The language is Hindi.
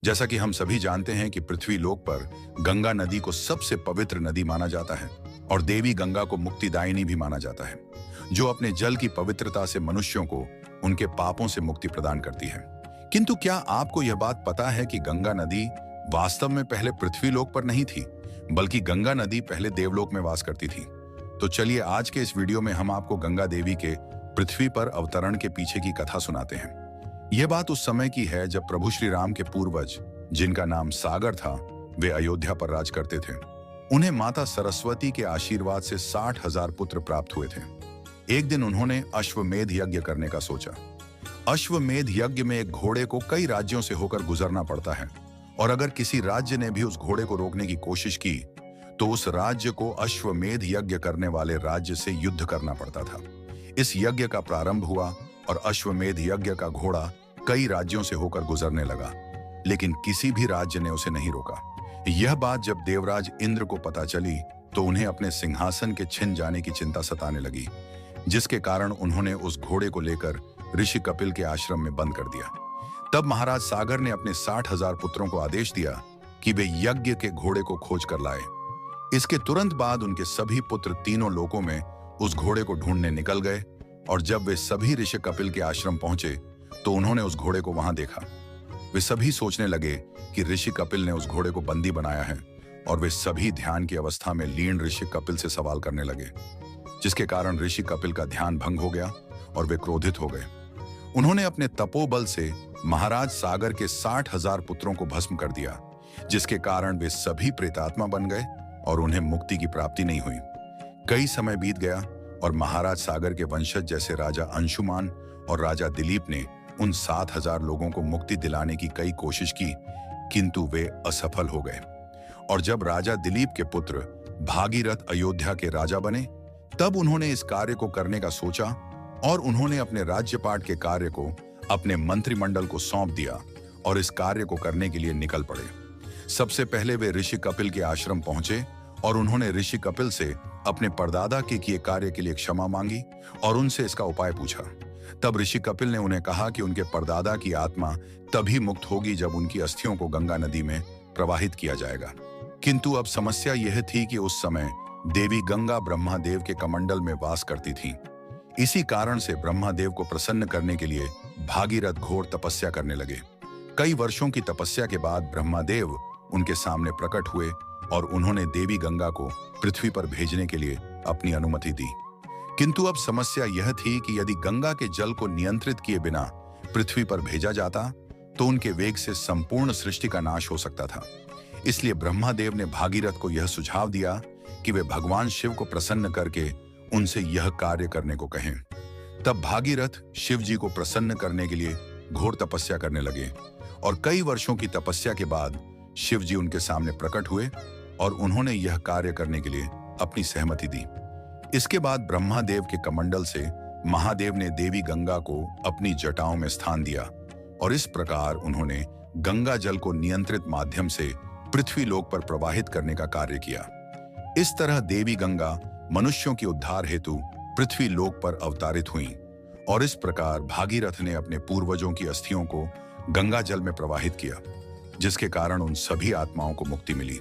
जैसा कि हम सभी जानते हैं कि पृथ्वी लोक पर गंगा नदी को सबसे पवित्र नदी माना जाता है और देवी गंगा को मुक्तिदायिनी भी माना जाता है, जो अपने जल की पवित्रता से मनुष्यों को उनके पापों से मुक्ति प्रदान करती है। किंतु क्या आपको यह बात पता है कि गंगा नदी वास्तव में पहले पृथ्वी लोक पर नहीं थी, बल्कि गंगा नदी पहले देवलोक में वास करती थी? तो चलिए आज के इस वीडियो में हम आपको गंगा देवी के पृथ्वी पर अवतरण के पीछे की कथा सुनाते हैं। यह बात उस समय की है जब प्रभु श्री राम के पूर्वज, जिनका नाम सागर था, वे अयोध्या पर राज करते थे। उन्हें माता सरस्वती के आशीर्वाद से 60,000 पुत्र प्राप्त हुए थे। एक दिन उन्होंने अश्वमेध यज्ञ करने का सोचा। अश्वमेध यज्ञ में एक घोड़े को कई राज्यों से होकर गुजरना पड़ता है और अगर किसी राज्य ने भी उस घोड़े को रोकने की कोशिश की तो उस राज्य को अश्वमेध यज्ञ करने वाले राज्य से युद्ध करना पड़ता था। इस यज्ञ का प्रारंभ हुआ और अश्वमेध यज्ञ का घोड़ा कई राज्यों से होकर गुजरने लगा, लेकिन किसी भी राज्य ने उसे नहीं रोका। यह बात जब देवराज इंद्र को पता चली तो उन्हें अपने सिंहासन के छिन जाने की चिंता सताने लगी, जिसके कारण उन्होंने उस घोड़े को लेकर ऋषि कपिल के आश्रम में बंद कर दिया। तब महाराज सागर ने अपने 60,000 पुत्रों को आदेश दिया कि वे यज्ञ के घोड़े को खोज कर लाए। इसके तुरंत बाद उनके सभी पुत्र तीनों लोकों में उस घोड़े को ढूंढने निकल गए और जब वे सभी ऋषि कपिल के आश्रम पहुंचे तो उन्होंने उस घोड़े को वहां देखा। वे सभी सोचने लगे कि ऋषि कपिल ने उस घोड़े को बंदी बनाया है और वे सभी ध्यान की अवस्था में लीन ऋषि कपिल से सवाल करने लगे, जिसके कारण ऋषि कपिल का ध्यान भंग हो गया और वे क्रोधित हो गए। उन्होंने अपने तपोबल से महाराज सागर के 60,000 पुत्रों को भस्म कर दिया, जिसके कारण वे सभी प्रेतात्मा बन गए और उन्हें मुक्ति की प्राप्ति नहीं हुई। कई समय बीत गया और महाराज सागर के वंशज जैसे राजा अंशुमान और राजा दिलीप ने उन 7,000 लोगों को मुक्ति दिलाने की कई कोशिश की, किंतु वे असफल हो गए। और जब राजा दिलीप के पुत्र भागीरथ अयोध्या के राजा बने, तब उन्होंने इस कार्य को करने का सोचा और उन्होंने अपने राज्यपाट के कार्य को अपने मंत्रिमंडल को सौंप दिया और इस कार्य को करने के लिए निकल पड़े। सबसे पहले वे ऋषि कपिल के आश्रम पहुंचे और उन्होंने ऋषि कपिल से अपने परदादा के किए कार्य के लिए क्षमा मांगी और उनसे इसका उपाय पूछा। तब ऋषि कपिल ने उन्हें कहा कि उनके परदादा की आत्मा तभी मुक्त होगी जब उनकी अस्थियों को गंगा नदी में प्रवाहित किया जाएगा। किंतु अब समस्या यह थी कि उस समय देवी गंगा ब्रह्मादेव के कमंडल में वास करती थी। इसी कारण से ब्रह्मादेव को प्रसन्न करने के लिए भागीरथ घोर तपस्या करने लगे। कई वर्षों की तपस्या के बाद ब्रह्मादेव उनके सामने प्रकट हुए और उन्होंने देवी गंगा को पृथ्वी पर भेजने के लिए अपनी अनुमति दी। किंतु अब समस्या यह थी कि यदि गंगा के जल को नियंत्रित किए बिना पृथ्वी पर भेजा जाता तो उनके वेग से संपूर्ण सृष्टि का नाश हो सकता था। इसलिए ब्रह्मादेव ने भागीरथ को यह सुझाव दिया कि वे भगवान शिव को प्रसन्न करके उनसे यह कार्य करने को कहें। तब भागीरथ शिव जी को प्रसन्न करने के लिए घोर तपस्या करने लगे और कई वर्षों की तपस्या के बाद शिव जी उनके सामने प्रकट हुए और उन्होंने यह कार्य करने के लिए अपनी सहमति दी। इसके बाद ब्रह्मादेव के कमंडल से महादेव ने देवी गंगा को अपनी जटाओं में स्थान दिया और इस प्रकार उन्होंने गंगा जल को नियंत्रित माध्यम से पृथ्वी लोक पर प्रवाहित करने का कार्य किया। इस तरह देवी गंगा मनुष्यों के उद्धार हेतु पृथ्वी लोक पर अवतारित हुई और इस प्रकार भागीरथ ने अपने पूर्वजों की अस्थियों को गंगा जल में प्रवाहित किया, जिसके कारण उन सभी आत्माओं को मुक्ति मिली।